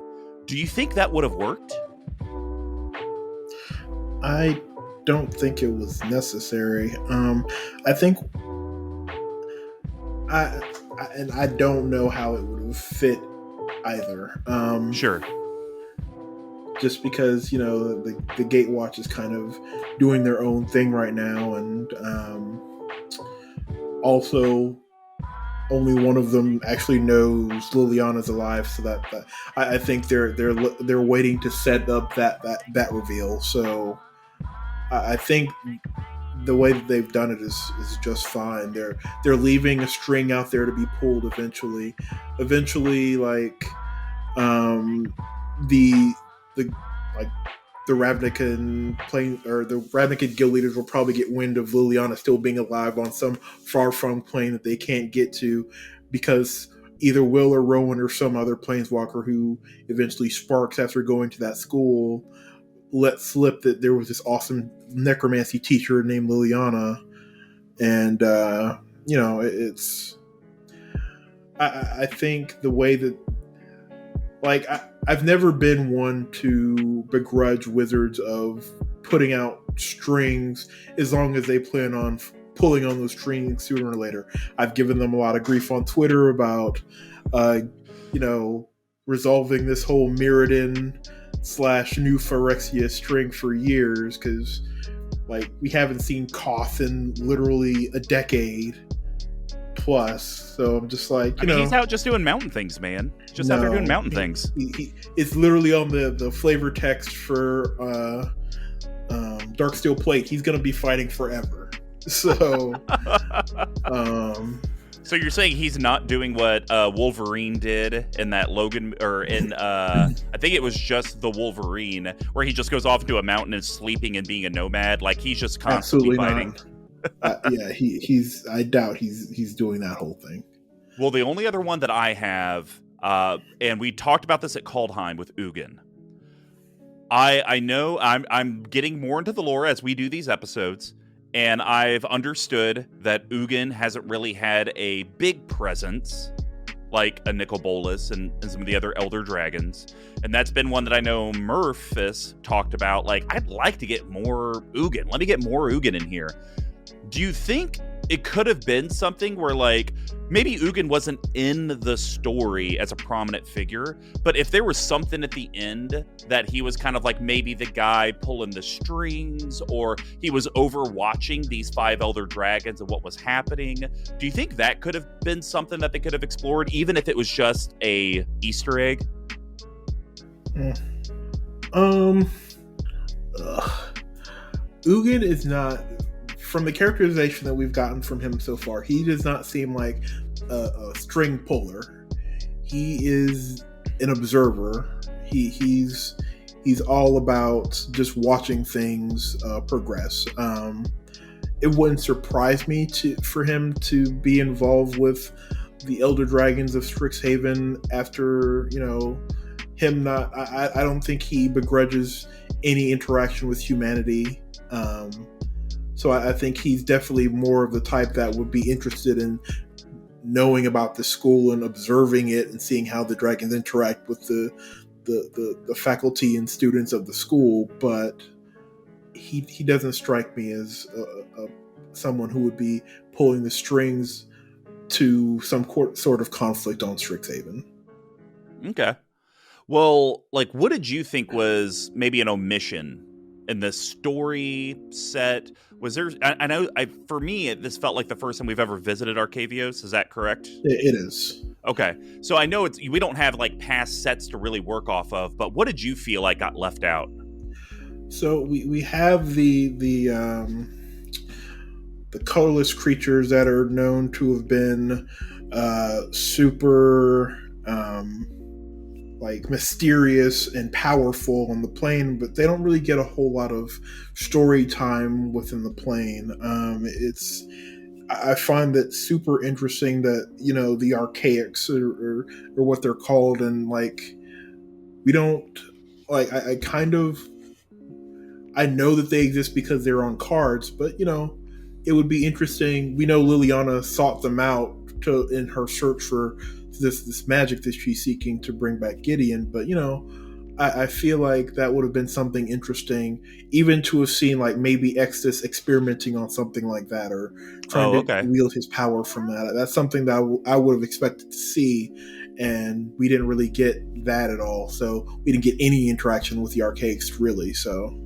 Speaker 2: Do you think that would have worked?
Speaker 1: I don't think it was necessary. I think I don't know how it would have fit either.
Speaker 2: Sure.
Speaker 1: Just because, the Gatewatch is kind of doing their own thing right now, and also only one of them actually knows Liliana's alive, so that I think they're waiting to set up that reveal. So I think the way that they've done it is just fine. They're leaving a string out there to be pulled eventually. Like the Ravnica plane, or the Ravnica guild leaders will probably get wind of Liliana still being alive on some far-flung plane that they can't get to, because either Will or Rowan or some other planeswalker who eventually sparks after going to that school let slip that there was this awesome necromancy teacher named Liliana, and it's. I think the way that, like, I've never been one to begrudge Wizards of putting out strings as long as they plan on pulling on those strings sooner or later. I've given them a lot of grief on Twitter about, resolving this whole Mirrodin / New Phyrexia string for years, because, like, we haven't seen Koth in literally a decade plus. So I'm just like,
Speaker 2: he's out just doing mountain things, man. Just out there doing mountain things.
Speaker 1: It's literally on the flavor text for Darksteel Plate. He's going to be fighting forever. So,
Speaker 2: so you're saying he's not doing what Wolverine did in that Logan, or in I think it was just the Wolverine, where he just goes off into a mountain and sleeping and being a nomad. Like, he's just constantly fighting.
Speaker 1: He's. I doubt he's doing that whole thing.
Speaker 2: Well, the only other one that I have, and we talked about this at Kaldheim with Ugin. I know I'm getting more into the lore as we do these episodes, and I've understood that Ugin hasn't really had a big presence like a Nicol Bolas and some of the other Elder Dragons. And that's been one that I know Murphis talked about. Like, I'd like to get more Ugin. Let me get more Ugin in here. Do you think it could have been something where, like, maybe Ugin wasn't in the story as a prominent figure, but if there was something at the end that he was kind of like maybe the guy pulling the strings, or he was overwatching these 5 Elder Dragons and what was happening, do you think that could have been something that they could have explored, even if it was just a Easter egg?
Speaker 1: Ugin is not, from the characterization that we've gotten from him so far, he does not seem like a string puller. He is an observer. He's all about just watching things progress. It wouldn't surprise me for him to be involved with the Elder Dragons of Strixhaven after, him not. I don't think he begrudges any interaction with humanity. So I think he's definitely more of the type that would be interested in knowing about the school and observing it and seeing how the dragons interact with the faculty and students of the school. But he doesn't strike me as someone who would be pulling the strings to some sort of conflict on Strixhaven.
Speaker 2: Okay. Well, like, what did you think was maybe an omission in the story set? Was there, I know, for me, this felt like the first time we've ever visited Arcavios. Is that correct?
Speaker 1: It is.
Speaker 2: Okay. So I know we don't have like past sets to really work off of, but what did you feel like got left out?
Speaker 1: So we have the colorless creatures that are known to have been super like mysterious and powerful on the plane, but they don't really get a whole lot of story time within the plane. I find that super interesting that the archaics or what they're called, and like we don't like I kind of I know that they exist because they're on cards, but it would be interesting. We know Liliana sought them out in her search for this magic that she's seeking to bring back Gideon. But I feel like that would have been something interesting, even to have seen like maybe Exodus experimenting on something like that, or trying to
Speaker 2: okay.
Speaker 1: wield his power from that. That's something that I would have expected to see, and we didn't really get that at all. So we didn't get any interaction with the archaics really. So.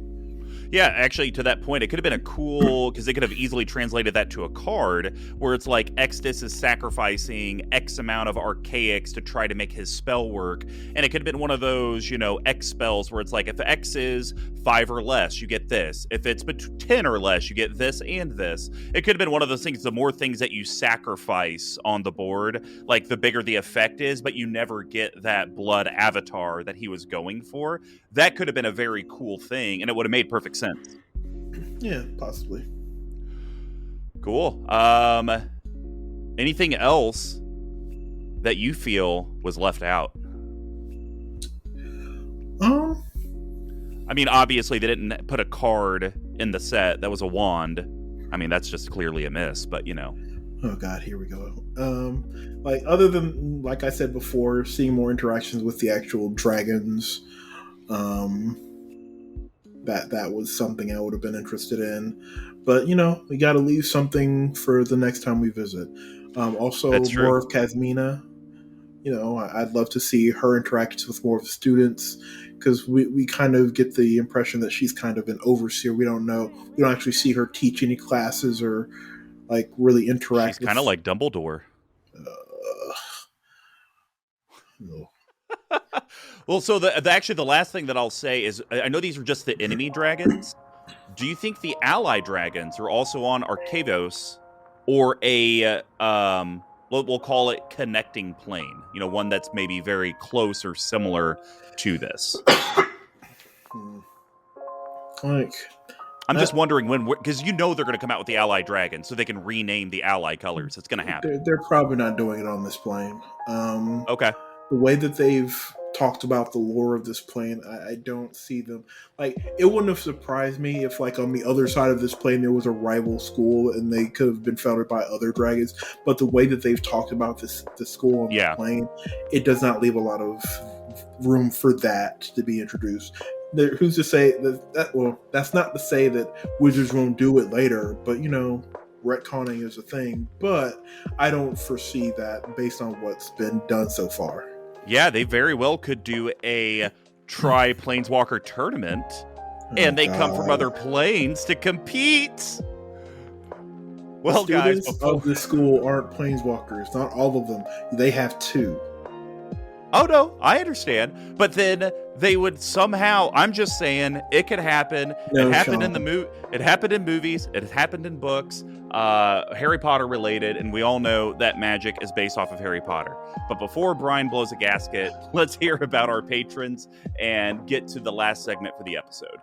Speaker 2: Yeah, actually, to that point, it could have been a cool, because they could have easily translated that to a card, where it's like Exodus is sacrificing X amount of archaics to try to make his spell work, and it could have been one of those, X spells, where it's like, if X is 5 or less, you get this. If it's 10 or less, you get this and this. It could have been one of those things, the more things that you sacrifice on the board, like the bigger the effect is, but you never get that blood avatar that he was going for. That could have been a very cool thing, and it would have made perfect sense.
Speaker 1: Yeah, possibly.
Speaker 2: Cool. Anything else that you feel was left out?
Speaker 1: I
Speaker 2: mean, obviously they didn't put a card in the set that was a wand. I mean, that's just clearly a miss, but
Speaker 1: Oh God, here we go. Like other than, like I said before, seeing more interactions with the actual dragons, that was something I would have been interested in. But we got to leave something for the next time we visit. Also, more of Kazmina. I'd love to see her interactions with more of the students, because we kind of get the impression that she's kind of an overseer. We don't actually see her teach any classes or like really interact.
Speaker 2: She's kind of like Dumbledore.
Speaker 1: No.
Speaker 2: Well, so actually the last thing that I'll say is, I know these are just the enemy dragons. Do you think the ally dragons are also on Arcavios, or a we'll call it connecting plane? One that's maybe very close or similar to this.
Speaker 1: Like,
Speaker 2: I'm just wondering when, because they're going to come out with the ally dragon, so they can rename the ally colors. It's going to happen.
Speaker 1: They're probably not doing it on this plane.
Speaker 2: Okay.
Speaker 1: The way that they've talked about the lore of this plane, I don't see them. Like, it wouldn't have surprised me if, like, on the other side of this plane there was a rival school and they could have been founded by other dragons. But the way that they've talked about the school on the plane, it does not leave a lot of room for that to be introduced. Who's to say that? Well, that's not to say that Wizards won't do it later, but retconning is a thing. But I don't foresee that based on what's been done so far.
Speaker 2: Yeah, they very well could do a Planeswalker tournament, and they come from other planes to compete. Well,
Speaker 1: the students of this school aren't Planeswalkers. Not all of them. They have 2.
Speaker 2: Oh no, I understand. But then they would somehow, I'm just saying, it could happen.
Speaker 1: No,
Speaker 2: it happened it happened in movies, it happened in books, Harry Potter related, and we all know that magic is based off of Harry Potter. But before Brian blows a gasket, let's hear about our patrons and get to the last segment for the episode.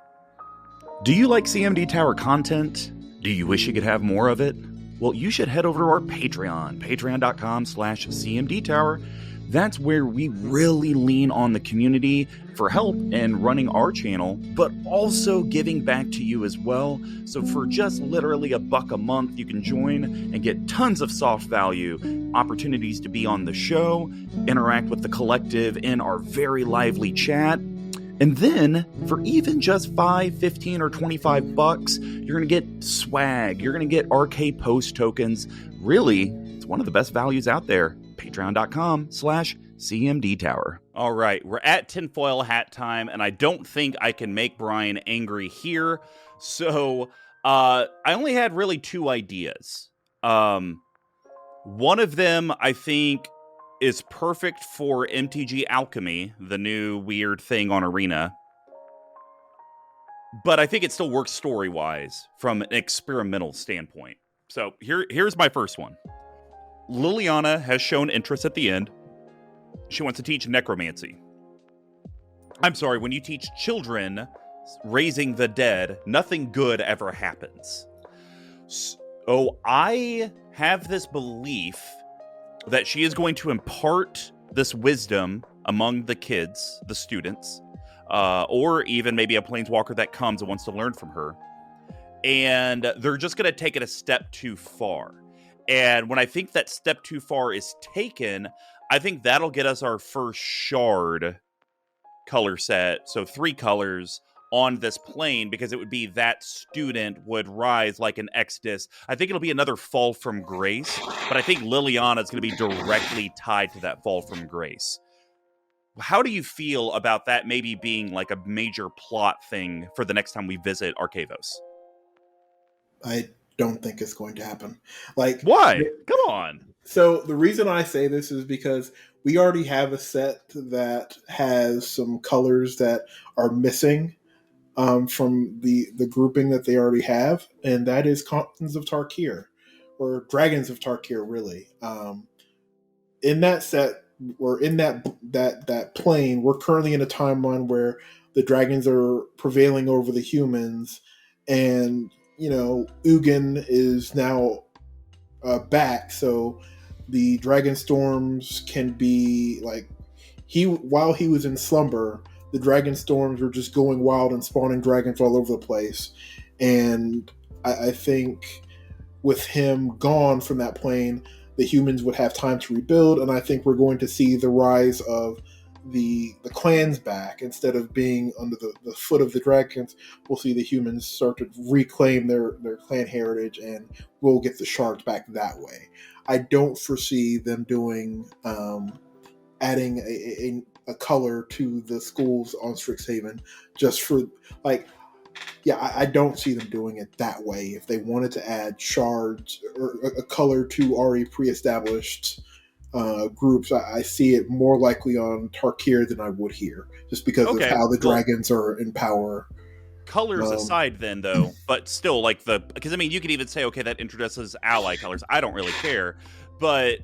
Speaker 2: Do you like CMDTower content? Do you wish you could have more of it? Well, you should head over to our Patreon, patreon.com/CMDTower. That's where we really lean on the community for help in running our channel, but also giving back to you as well. So for just literally $1 a month, you can join and get tons of soft value, opportunities to be on the show, interact with the collective in our very lively chat. And then for even just $5, $15, or $25, you're going to get swag. You're going to get arcade post tokens. Really, it's one of the best values out there. Patreon.com/CMDTower. All right, we're at Tinfoil Hat time, and I don't think I can make Brian angry here. So I only had really 2 ideas. One of them, I think, is perfect for MTG Alchemy, the new weird thing on Arena. but I think it still works story-wise from an experimental standpoint. So here's my first one. Liliana has shown interest at the end. She wants to teach necromancy. I'm sorry, when you teach children raising the dead, nothing good ever happens. So I have this belief that she is going to impart this wisdom among the kids, the students, or even maybe a planeswalker that comes and wants to learn from her. And they're just going to take it a step too far. And when I think that step too far is taken, I think that'll get us our first shard color set. So 3 colors on this plane, because it would be that student would rise like an Exodus. I think it'll be another fall from grace, but I think Liliana is going to be directly tied to that fall from grace. How do you feel about that maybe being like a major plot thing for the next time we visit Arcavios?
Speaker 1: I don't think it's going to happen. Like,
Speaker 2: why? Come on.
Speaker 1: So the reason I say this is because we already have a set that has some colors that are missing from the grouping that they already have, and that is Captains of Tarkir, or Dragons of Tarkir, really. In that set, or in that plane, we're currently in a timeline where the dragons are prevailing over the humans, and Ugin is now back, so the dragon storms can be like while he was in slumber, the dragon storms were just going wild and spawning dragons all over the place. And I think with him gone from that plane, the humans would have time to rebuild, and I think we're going to see the rise of the clans back. Instead of being under the foot of the dragons, we'll see the humans start to reclaim their clan heritage, and we'll get the shards back that way. I don't foresee them doing adding a color to the schools on Strixhaven just for I don't see them doing it that way. If they wanted to add shards or a color to already pre-established groups, I see it more likely on Tarkir than I would here, just because of how the dragons are in power.
Speaker 2: Colors aside then, though, but still, because you could even say, okay, that introduces ally colors. I don't really care. But,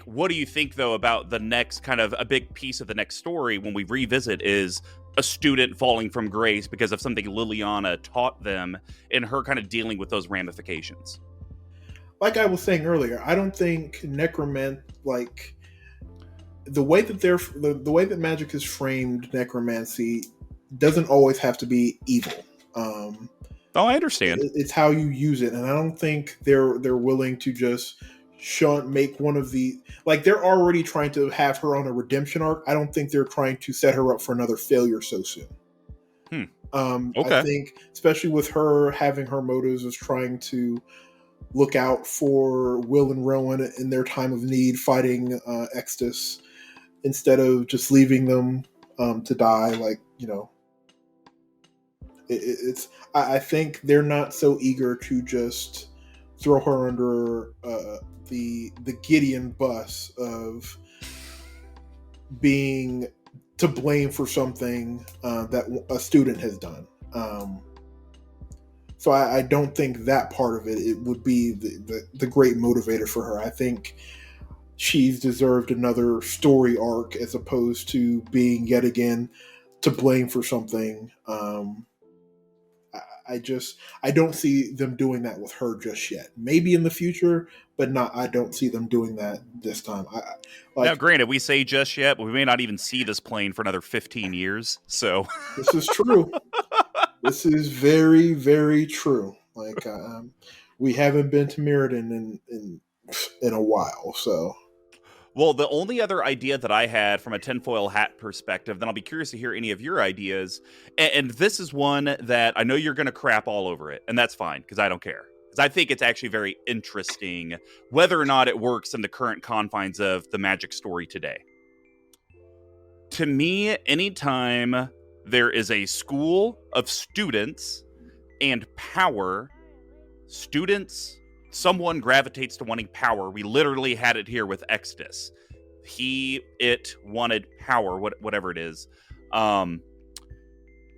Speaker 2: what do you think, though, about the next kind of a big piece of the next story when we revisit is a student falling from grace because of something Liliana taught them and her kind of dealing with those ramifications?
Speaker 1: Like I was saying earlier, I don't think the way that Magic is framed, necromancy doesn't always have to be evil.
Speaker 2: I understand.
Speaker 1: It's how you use it, and I don't think they're willing to just make one of the they're already trying to have her on a redemption arc. I don't think they're trying to set her up for another failure so soon. I think, especially with her having her motives as trying to look out for Will and Rowan in their time of need, fighting Extus, instead of just leaving them to die. I think they're not so eager to just throw her under the Gideon bus of being to blame for something that a student has done. So I don't think that part of it would be the great motivator for her. I think she's deserved another story arc as opposed to being yet again to blame for something. I don't see them doing that with her just yet. Maybe in the future, but I don't see them doing that this time.
Speaker 2: Now, granted, we say just yet, but we may not even see this plane for another 15 years. So
Speaker 1: this is true. This is very, very true. We haven't been to Mirrodin in a while, so.
Speaker 2: Well, the only other idea that I had from a tinfoil hat perspective, then I'll be curious to hear any of your ideas. And this is one that I know you're going to crap all over it, and that's fine, because I don't care. Because I think it's actually very interesting whether or not it works in the current confines of the Magic story today. To me, anytime there is a school of students and power, someone gravitates to wanting power. We literally had it here with Exodus. It wanted power, whatever it is. When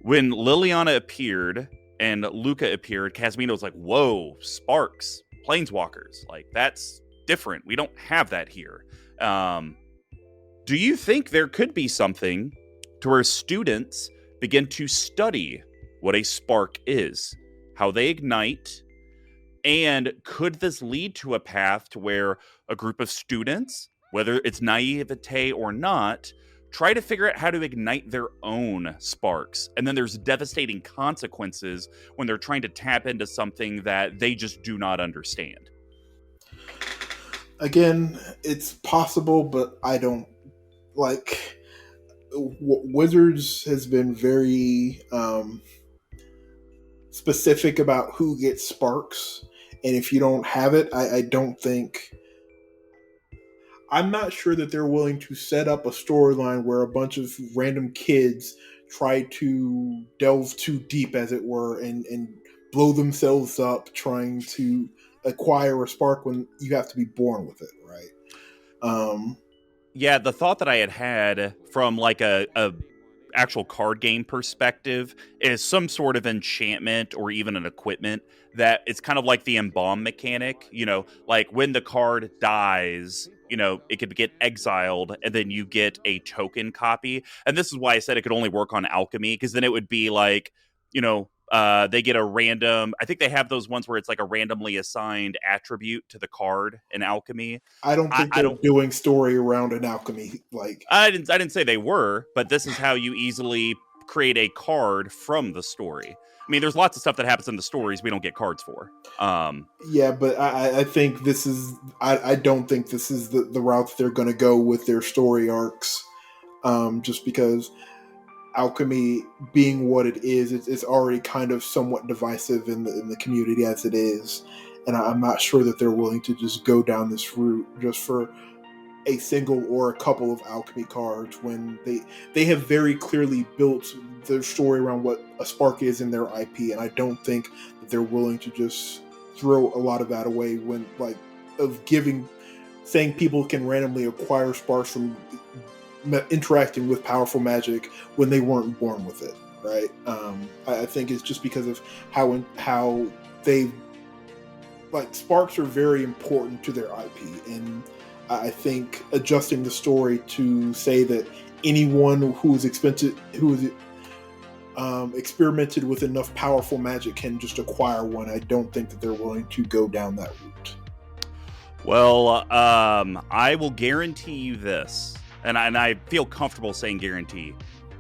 Speaker 2: Liliana appeared, and Luca appeared, Casmino's like, whoa, sparks, planeswalkers. Like, that's different. We don't have that here. Do you think there could be something to where students begin to study what a spark is, how they ignite, and could this lead to a path to where a group of students, whether it's naivete or not, try to figure out how to ignite their own sparks? And then there's devastating consequences when they're trying to tap into something that they just do not understand.
Speaker 1: Again, it's possible, but I don't like. Wizards has been very specific about who gets sparks, and if you don't have it, I don't think. I'm not sure that they're willing to set up a storyline where a bunch of random kids try to delve too deep, as it were, and blow themselves up trying to acquire a spark when you have to be born with it, right?
Speaker 2: Yeah, the thought that I had from like a actual card game perspective is some sort of enchantment or even an equipment that it's kind of like the embalm mechanic, like when the card dies, it could get exiled and then you get a token copy. And this is why I said it could only work on alchemy, because then it would be like, they get a random, I think they have those ones where it's like a randomly assigned attribute to the card in alchemy.
Speaker 1: I don't think they're doing story around an alchemy. Like
Speaker 2: I didn't say they were, but this is how you easily create a card from the story. I mean, there's lots of stuff that happens in the stories we don't get cards for.
Speaker 1: Yeah, but I think this is. I don't think this is the route that they're going to go with their story arcs. Just because alchemy being what it is, it's already kind of somewhat divisive in the community as it is, and I'm not sure that they're willing to just go down this route just for a single or a couple of alchemy cards when they have very clearly built their story around what a spark is in their IP, and I don't think that they're willing to just throw a lot of that away when saying people can randomly acquire sparks from interacting with powerful magic when they weren't born with it, right? I think it's just because of how they sparks are very important to their IP, and I think adjusting the story to say that anyone who is experimented with enough powerful magic can just acquire one, I don't think that they're willing to go down that route.
Speaker 2: Well, I will guarantee you this, and I feel comfortable saying guarantee.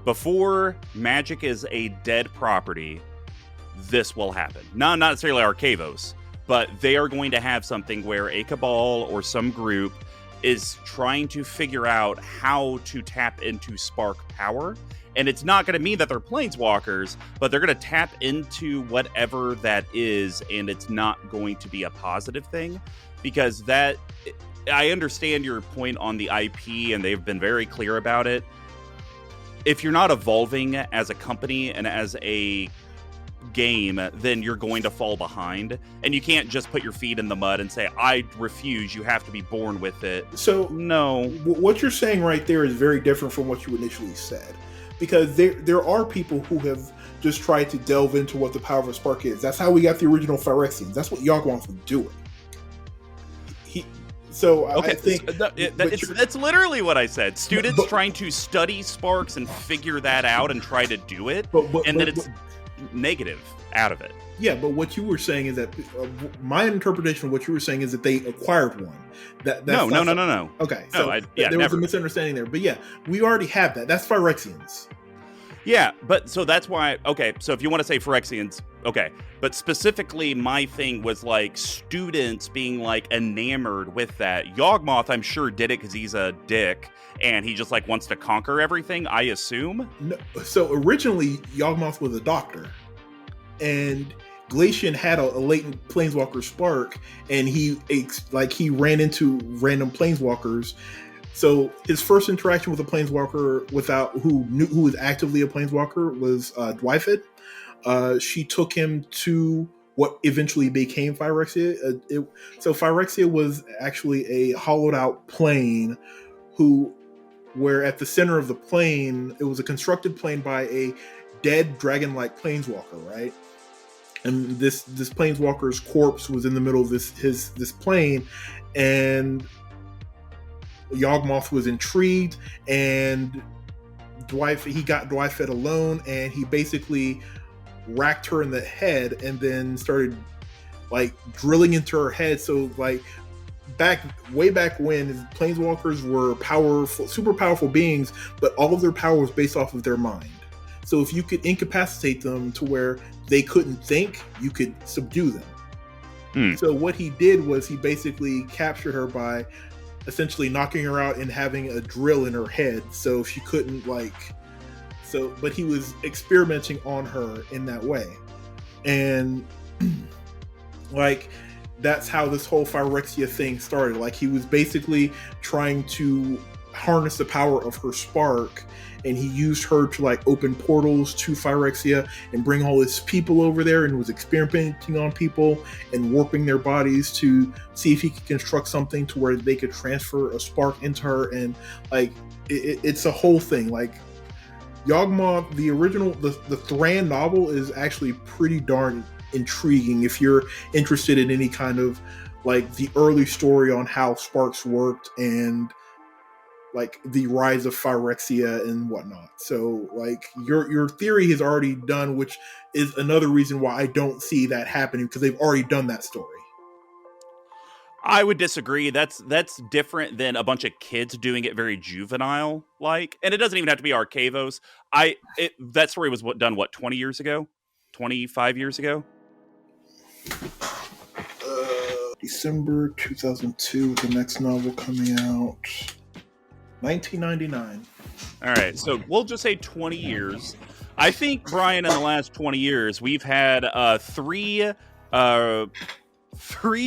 Speaker 2: Before Magic is a dead property, this will happen. Not necessarily Arcavios, but they are going to have something where a cabal or some group is trying to figure out how to tap into spark power. And it's not going to mean that they're planeswalkers, but they're going to tap into whatever that is, and it's not going to be a positive thing. Because I understand your point on the IP, and they've been very clear about it. If you're not evolving as a company and as a game, then you're going to fall behind, and you can't just put your feet in the mud and say, I refuse, you have to be born with it.
Speaker 1: So
Speaker 2: no,
Speaker 1: what you're saying right there is very different from what you initially said, because there are people who have just tried to delve into what the power of a spark is. That's how we got the original Phyrexians. That's what Yawgmoth was doing.
Speaker 2: Okay,
Speaker 1: I think
Speaker 2: that's literally what I said. Students trying to study sparks and figure that out and try to do it, then it's negative out of it.
Speaker 1: Yeah, but what you were saying is that my interpretation of what you were saying is that they acquired one.
Speaker 2: No.
Speaker 1: Okay,
Speaker 2: no,
Speaker 1: there was a misunderstanding there. But yeah, we already have that. That's Phyrexians.
Speaker 2: Yeah, but so that's why. Okay, so if you want to say Phyrexians, okay, but specifically, my thing was like students being like enamored with that. Yawgmoth, I'm sure, did it because he's a dick and he just like wants to conquer everything, I assume.
Speaker 1: No, so originally, Yawgmoth was a doctor, and Glacian had a latent planeswalker spark, and he ran into random planeswalkers. So his first interaction with a planeswalker who was actively a planeswalker was Dwifed. She took him to what eventually became Phyrexia. So Phyrexia was actually a hollowed out plane where at the center of the plane, it was a constructed plane by a dead dragon-like planeswalker, right? and this planeswalker's corpse was in the middle of this plane, and Yawgmoth was intrigued, and he got Dwight alone, and he basically racked her in the head and then started like drilling into her head. So like way back when, planeswalkers were powerful, super powerful beings, but all of their power was based off of their mind. So if you could incapacitate them to where they couldn't think, you could subdue them. So what he did was he basically captured her by essentially knocking her out and having a drill in her head, so she couldn't but he was experimenting on her in that way. And like that's how this whole Phyrexia thing started. Like he was basically trying to harness the power of her spark, and he used her to like open portals to Phyrexia and bring all his people over there, and was experimenting on people and warping their bodies to see if he could construct something to where they could transfer a spark into her. And like it's a whole thing. Like Yawgmoth, the original, the Thran novel is actually pretty darn intriguing if you're interested in any kind of like the early story on how sparks worked and like the rise of Phyrexia and whatnot. So like your theory has already done, which is another reason why I don't see that happening, because they've already done that story.
Speaker 2: I would disagree. That's different than a bunch of kids doing it very juvenile like, and it doesn't even have to be Arcavios. That story was done 20 years ago, 25 years ago.
Speaker 1: December 2002, the next novel coming out. 1999.
Speaker 2: All right, so we'll just say 20 years. I think, Brian, in the last 20 years, we've had three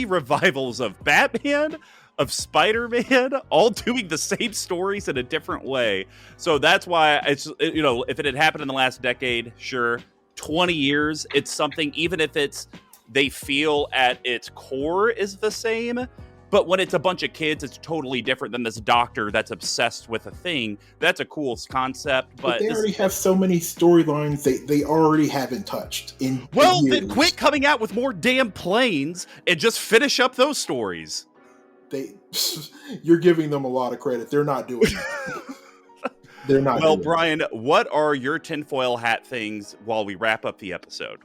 Speaker 2: revivals of Batman, of Spider-Man, all doing the same stories in a different way. So that's why it's, if it had happened in the last decade, sure. 20 years, it's something, even if they feel at its core is the same. But when it's a bunch of kids, it's totally different than this doctor that's obsessed with a thing. That's a cool concept. But
Speaker 1: they already have so many storylines they already haven't touched in
Speaker 2: Well,
Speaker 1: years.
Speaker 2: then quit coming out with more damn planes and just finish up those stories.
Speaker 1: You're giving them a lot of credit. They're not doing that. They're not.
Speaker 2: Well, Brian, what are your tinfoil hat things while we wrap up the episode?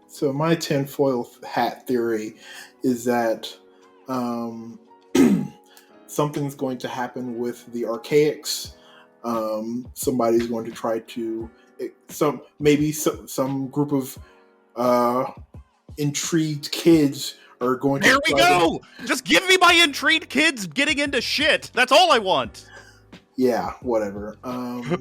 Speaker 1: So my tinfoil hat theory is that something's going to happen with the Archaics. Somebody's going to try to some group of intrigued kids are going to.
Speaker 2: There we go. Just give me my intrigued kids getting into shit. That's all I want.
Speaker 1: Yeah, whatever.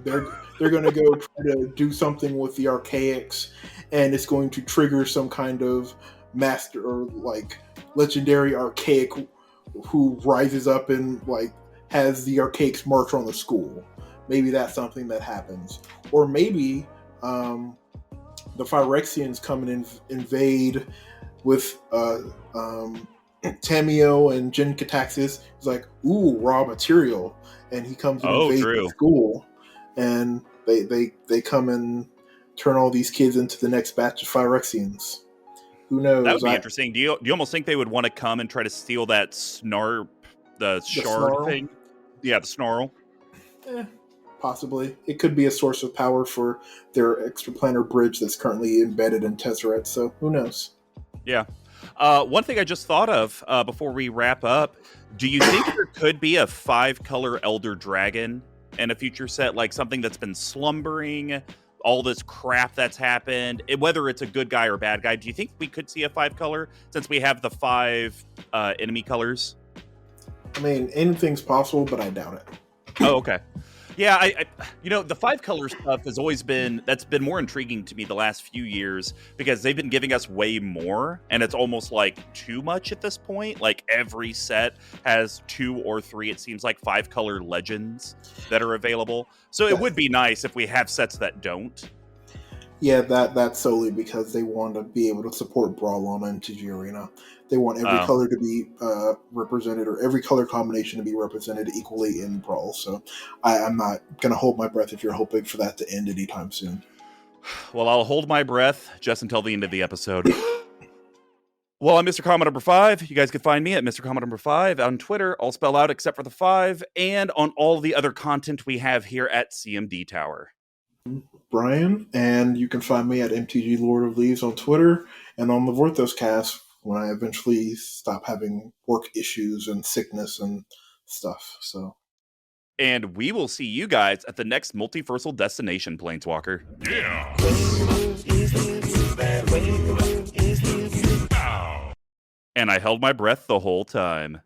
Speaker 1: They're going to go try to do something with the Archaics, and it's going to trigger some kind of master or like legendary Archaic who rises up and like has the Archaics march on the school. Maybe that's something that happens, or maybe the Phyrexians come and invade with Tamio and Jin Cataxis. He's like, ooh, raw material. And he comes and invades the school, and they come and turn all these kids into the next batch of Phyrexians. Who knows?
Speaker 2: That would be interesting. Do you almost think they would want to come and try to steal that the shard thing? Yeah, the snarl.
Speaker 1: Possibly. It could be a source of power for their extraplanar bridge that's currently embedded in Tezzeret, so who knows?
Speaker 2: Yeah. One thing I just thought of before we wrap up, do you think there could be a 5-color Elder Dragon in a future set, like something that's been slumbering, all this crap that's happened, whether it's a good guy or bad guy? Do you think we could see a 5-color since we have the 5 enemy colors?
Speaker 1: I mean, anything's possible, but I doubt it.
Speaker 2: Oh, okay. Yeah, I the 5-color stuff has always been more intriguing to me the last few years, because they've been giving us way more, and it's almost like too much at this point. Like every set has 2 or 3, it seems like, 5-color legends that are available. So it would be nice if we have sets that don't.
Speaker 1: Yeah, that's solely because they want to be able to support Brawl on MTG Arena. They want every color to be represented, or every color combination to be represented equally in Brawl. So I'm not going to hold my breath if you're hoping for that to end anytime soon.
Speaker 2: Well, I'll hold my breath just until the end of the episode. Well, I'm MrComboNumber5. You guys can find me at MrComboNumber5 on Twitter, all spelled out except for the 5, and on all the other content we have here at CMDTower.
Speaker 1: Brian, and you can find me at MTG Lord of Leaves on Twitter and on the Vorthos Cast when I eventually stop having work issues and sickness and stuff. So,
Speaker 2: and we will see you guys at the next multiversal destination, Planeswalker.
Speaker 3: Yeah.
Speaker 2: And I held my breath the whole time.